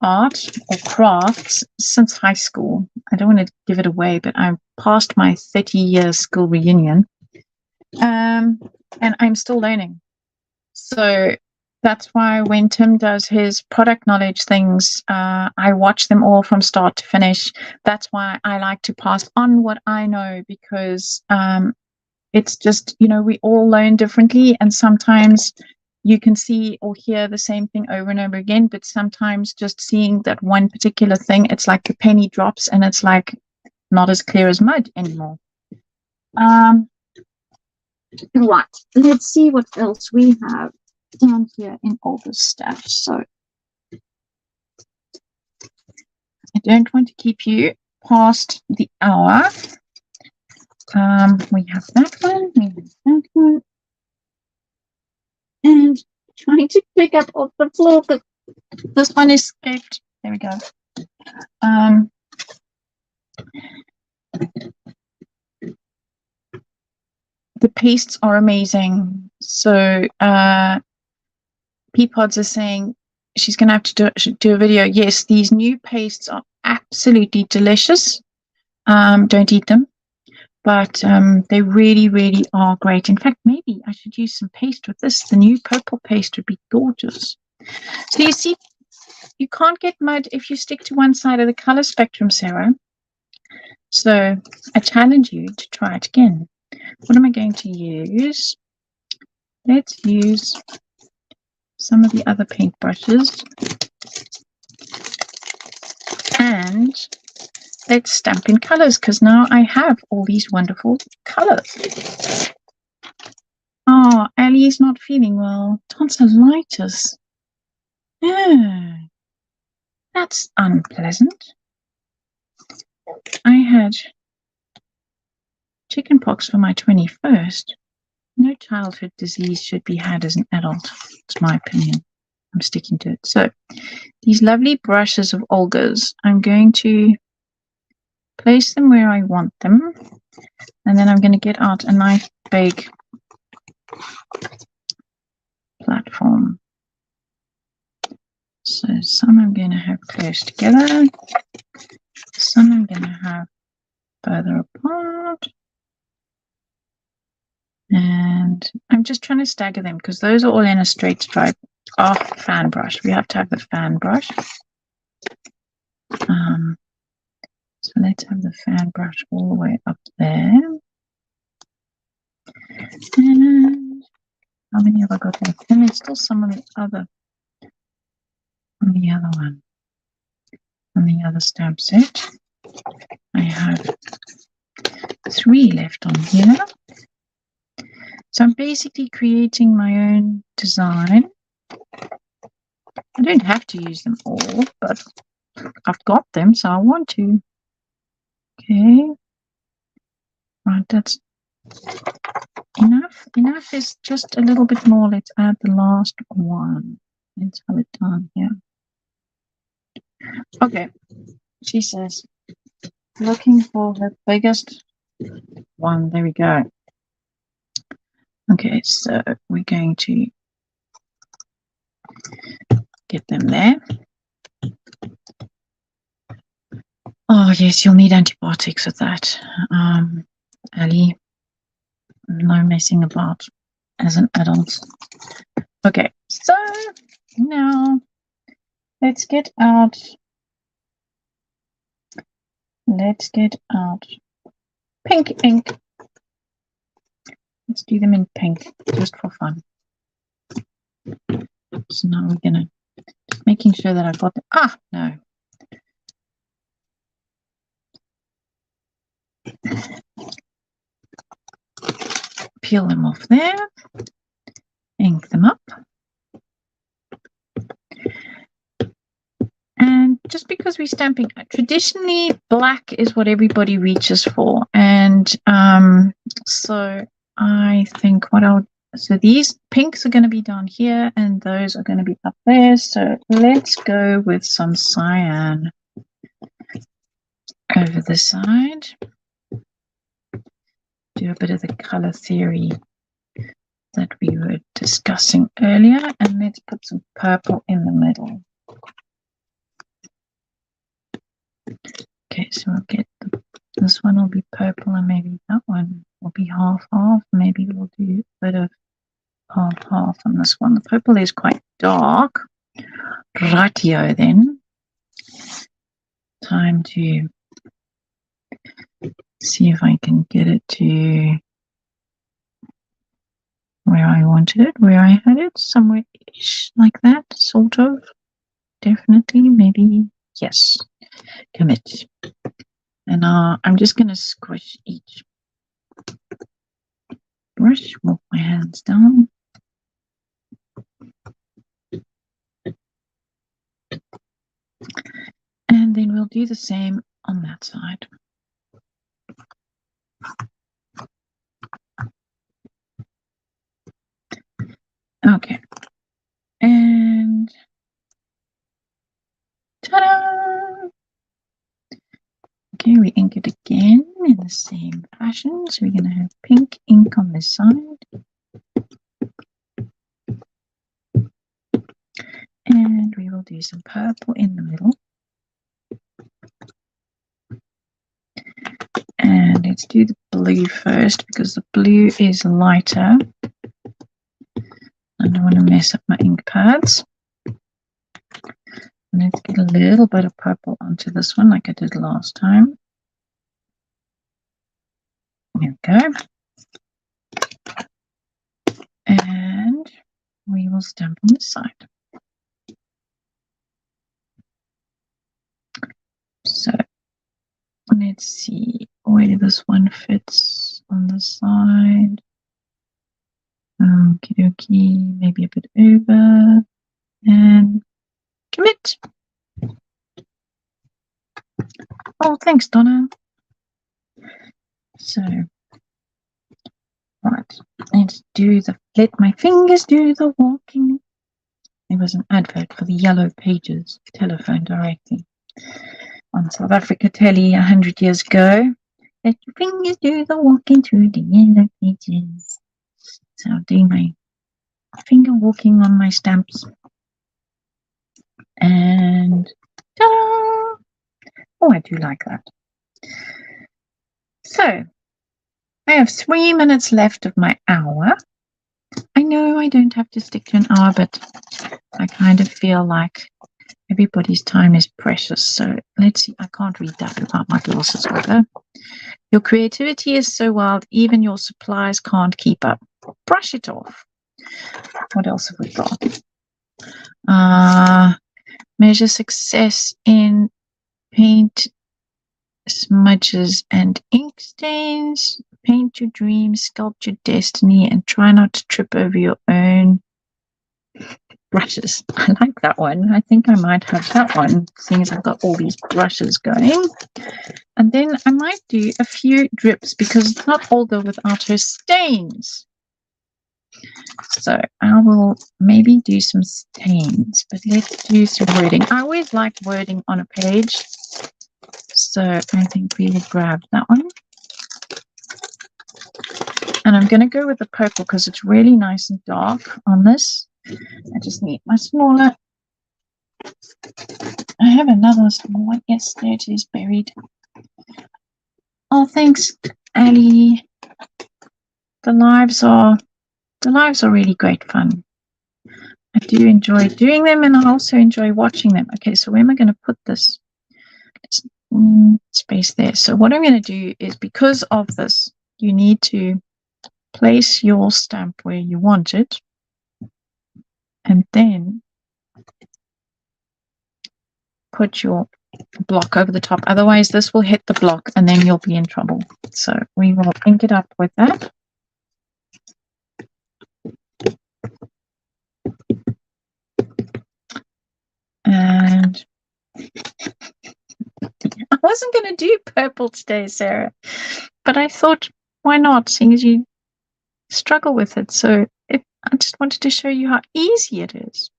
art or crafts since high school. I don't want to give it away, but I'm past my 30-year school reunion. And I'm still learning. So that's why when Tim does his product knowledge things, I watch them all from start to finish. That's why I like to pass on what I know, because it's just, we all learn differently, and sometimes you can see or hear the same thing over and over again, but sometimes just seeing that one particular thing, it's like the penny drops and it's like not as clear as mud anymore. Right, let's see what else we have down here in all this stuff. So I don't want to keep you past the hour. We have that one, we have that one, and trying to pick up off the floor, but this one escaped. There we go. The pastes are amazing. So Peapods is saying she's going to have to do a video. Yes, these new pastes are absolutely delicious. Don't eat them, but they really, really are great. In fact, maybe I should use some paste with this. The new purple paste would be gorgeous. So you see, you can't get mud if you stick to one side of the color spectrum, Sarah. So I challenge you to try it again. What am I going to use? Let's use some of the other paint brushes. And let's stamp in colors, because now I have all these wonderful colors. Oh, Ali is not feeling well. Tonsillitis. Yeah, that's unpleasant. I had chickenpox for my 21st. No childhood disease should be had as an adult. It's my opinion. I'm sticking to it. So these lovely brushes of Olga's, I'm going to place them where I want them. And then I'm going to get out a nice big platform. So some I'm going to have close together. Some I'm going to have further apart. And I'm just trying to stagger them because those are all in a straight stripe. Oh, fan brush. We have to have the fan brush. So let's have the fan brush all the way up there. And how many have I got left? And there's still some on the other one. On the other stamp set. I have 3 left on here. So I'm basically creating my own design. I don't have to use them all, but I've got them, so I want to. Okay. Right, that's enough. Enough is just a little bit more. Let's add the last one. Let's have it done here. Okay. She says, looking for the biggest one. There we go. Okay, so we're going to get them there. Oh, yes, you'll need antibiotics with that. Ali, no messing about as an adult. Okay, so now let's get out pink ink. Let's do them in pink just for fun. So now we're gonna just making sure that I've got the no. Peel them off there, ink them up. And just because we're stamping, traditionally black is what everybody reaches for. And so I think so these pinks are going to be down here and those are going to be up there. So let's go with some cyan over the side. Do a bit of the color theory that we were discussing earlier, and let's put some purple in the middle. Okay, so we'll get this one will be purple and maybe that one will be half. Maybe we'll do a bit of half on this one. The purple is quite dark. Rightio then. Time to see if I can get it to where I wanted it, where I had it, somewhere-ish like that, sort of. Definitely, maybe, yes. Commit. And I'm just going to squish each brush, walk my hands down. And then we'll do the same on that side. Okay. And ta-da! Okay, we ink it again in the same fashion. So we're going to have pink ink on this side. And we will do some purple in the middle. And let's do the blue first because the blue is lighter. I don't want to mess up my ink pads. Let's get a little bit of purple onto this one like I did last time. There we go. And we will stamp on this side. So let's see where this one fits on the side. Okie dokie, maybe a bit over. And commit. Oh, thanks, Donna. So, right, let's let my fingers do the walking. There was an advert for the Yellow Pages telephone directory on South Africa telly 100 years ago. Let your fingers do the walking through the Yellow Pages. So I'll do my finger walking on my stamps. And ta-da! Oh, I do like that. So I have 3 minutes left of my hour. I know I don't have to stick to an hour, but I kind of feel like everybody's time is precious. So let's see. I can't read that without my glasses over. Your creativity is so wild, even your supplies can't keep up. Brush it off. What else have we got? Measure success in paint smudges and ink stains. Paint your dreams, sculpt your destiny, and try not to trip over your own brushes. I like that one. I think I might have that one, seeing as I've got all these brushes going. And then I might do a few drips because it's not Olga without her stains. So I will maybe do some stains, but let's do some wording. I always like wording on a page. So I think we will grab that one. And I'm going to go with the purple because it's really nice and dark on this. I just need my smaller. I have another small one. Yes, there it is, buried. Oh, thanks, Ali. The lives are really great fun. I do enjoy doing them, and I also enjoy watching them. Okay, so where am I going to put this? Space there. So what I'm going to do is, because of this, you need to place your stamp where you want it, and then put your block over the top. Otherwise, this will hit the block, and then you'll be in trouble. So we will ink it up with that. And I wasn't going to do purple today, Sarah, but I thought, why not, seeing as you struggle with it. So I just wanted to show you how easy it is.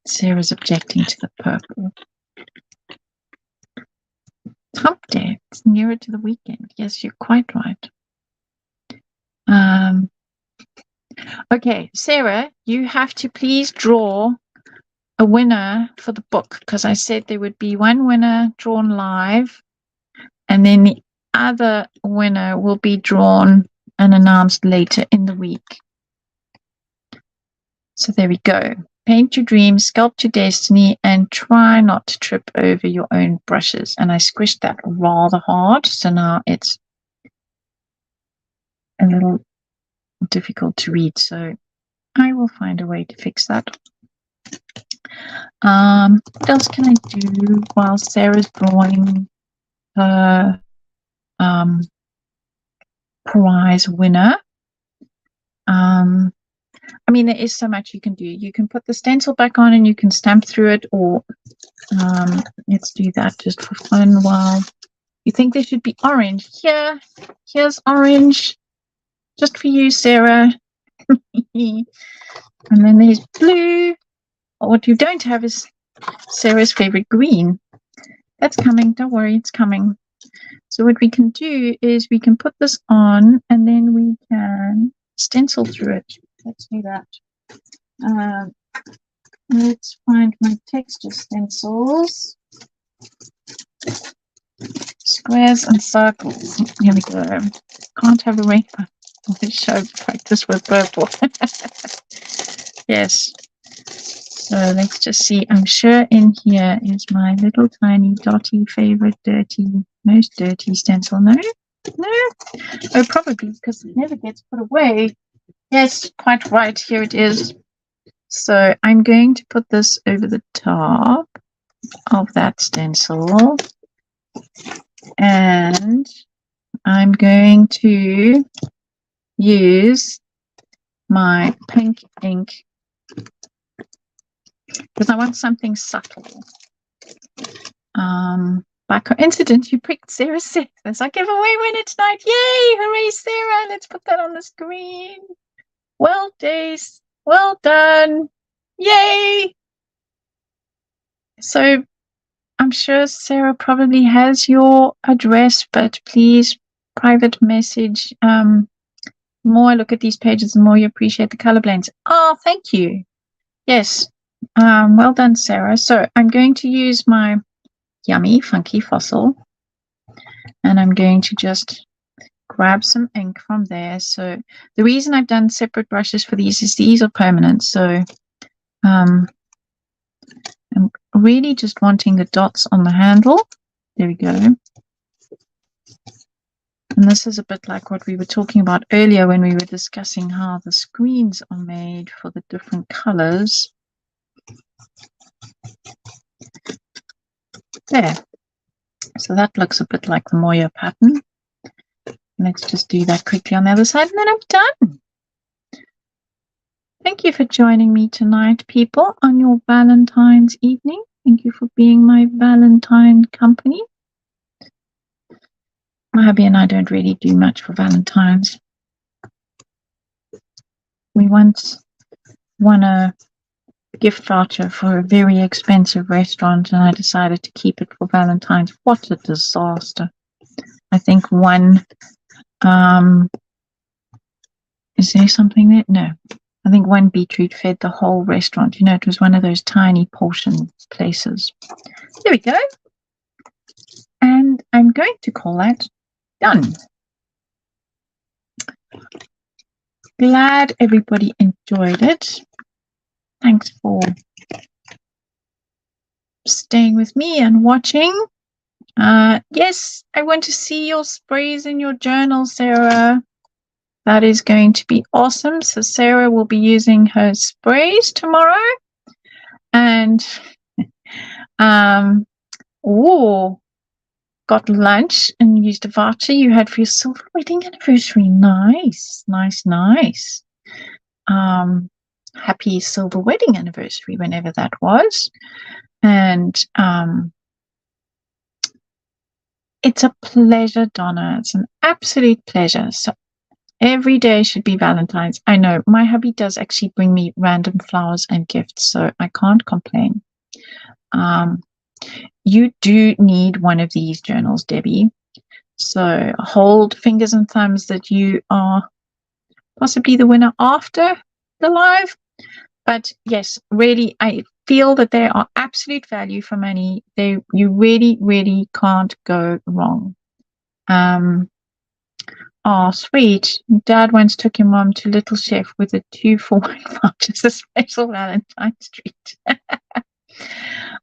Sarah's objecting to the purple. Hump day. It's nearer to the weekend. Yes, you're quite right. Okay, Sarah, you have to please draw a winner for the book, because I said there would be one winner drawn live, and then the other winner will be drawn and announced later in the week. So there we go. Paint your dreams, sculpt your destiny, and try not to trip over your own brushes. And I squished that rather hard, so now it's a little difficult to read, so I will find a way to fix that. What else can I do while Sarah's drawing her prize winner? I mean, there is so much you can do. You can put the stencil back on and you can stamp through it, or let's do that just for fun. While you think there should be orange, here's orange, just for you, Sarah. And then there's blue. What you don't have is Sarah's favorite green. That's coming. Don't worry, it's coming. So what we can do is we can put this on and then we can stencil through it. Let's do that. Let's find my texture stencils. Squares and circles. Here we go. Can't have a rainbow. Let's show practice with purple. Yes. So let's just see. I'm sure in here is my little tiny dotty favorite most dirty stencil. No? Oh, probably because it never gets put away. Yes, quite right. Here it is. So I'm going to put this over the top of that stencil. And I'm going to use my pink ink because I want something subtle. By coincidence, you picked Sarah Seth's. I give away winner tonight. Yay! Hooray, Sarah! Let's put that on the screen. Well, Dace. Well done. Yay! So I'm sure Sarah probably has your address, but please private message. The more I look at these pages, the more you appreciate the color blends. Oh, thank you. Yes. Well done, Sarah. So I'm going to use my yummy funky fossil and I'm going to just grab some ink from there. So the reason I've done separate brushes for these is these are permanent. So I'm really just wanting the dots on the handle. There we go. And this is a bit like what we were talking about earlier when we were discussing how the screens are made for the different colors. There. So that looks a bit like the Moya pattern. Let's just do that quickly on the other side and then I'm done. Thank you for joining me tonight, people, on your Valentine's evening. Thank you for being my Valentine company. My hubby and I don't really do much for Valentine's. We once won a gift voucher for a very expensive restaurant and I decided to keep it for Valentine's. What a disaster. I think one, is there something there? No. I think one beetroot fed the whole restaurant. You know, it was one of those tiny portion places. There we go. And I'm going to call that done. Glad everybody enjoyed it. Thanks for staying with me and watching. Yes, I want to see your sprays in your journal, Sarah. That is going to be awesome. So Sarah will be using her sprays tomorrow. And got lunch and used a voucher you had for your silver wedding anniversary. Nice. Happy silver wedding anniversary, whenever that was. And it's a pleasure, Donna. It's an absolute pleasure. So every day should be Valentine's. I know my hubby does actually bring me random flowers and gifts, so I can't complain. You do need one of these journals, Debbie. So hold fingers and thumbs that you are possibly the winner after the live. But yes, really, I feel that they are absolute value for money. You really, really can't go wrong. Oh, sweet. Dad once took your mom to Little Chef with a 2-for-1 voucher, a special Valentine's treat.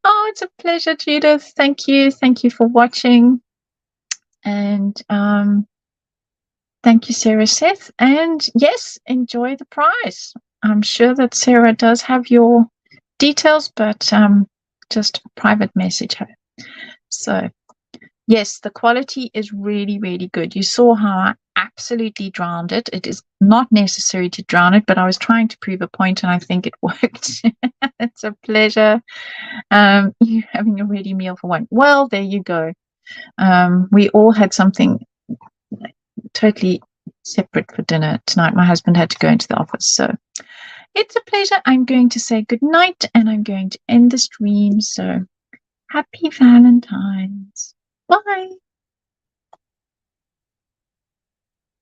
Oh, it's a pleasure, Judith. Thank you. Thank you for watching. And Thank you, Sarah Seth. And yes, enjoy the prize. I'm sure that Sarah does have your details, but just private message her. So, yes, the quality is really, really good. You saw how I absolutely drowned it. It is not necessary to drown it, but I was trying to prove a point, and I think it worked. It's a pleasure. You having a ready meal for one. Well, there you go. We all had something totally separate for dinner tonight. My husband had to go into the office, so it's a pleasure. I'm going to say good night, and I'm going to end the stream. So happy Valentine's. Bye.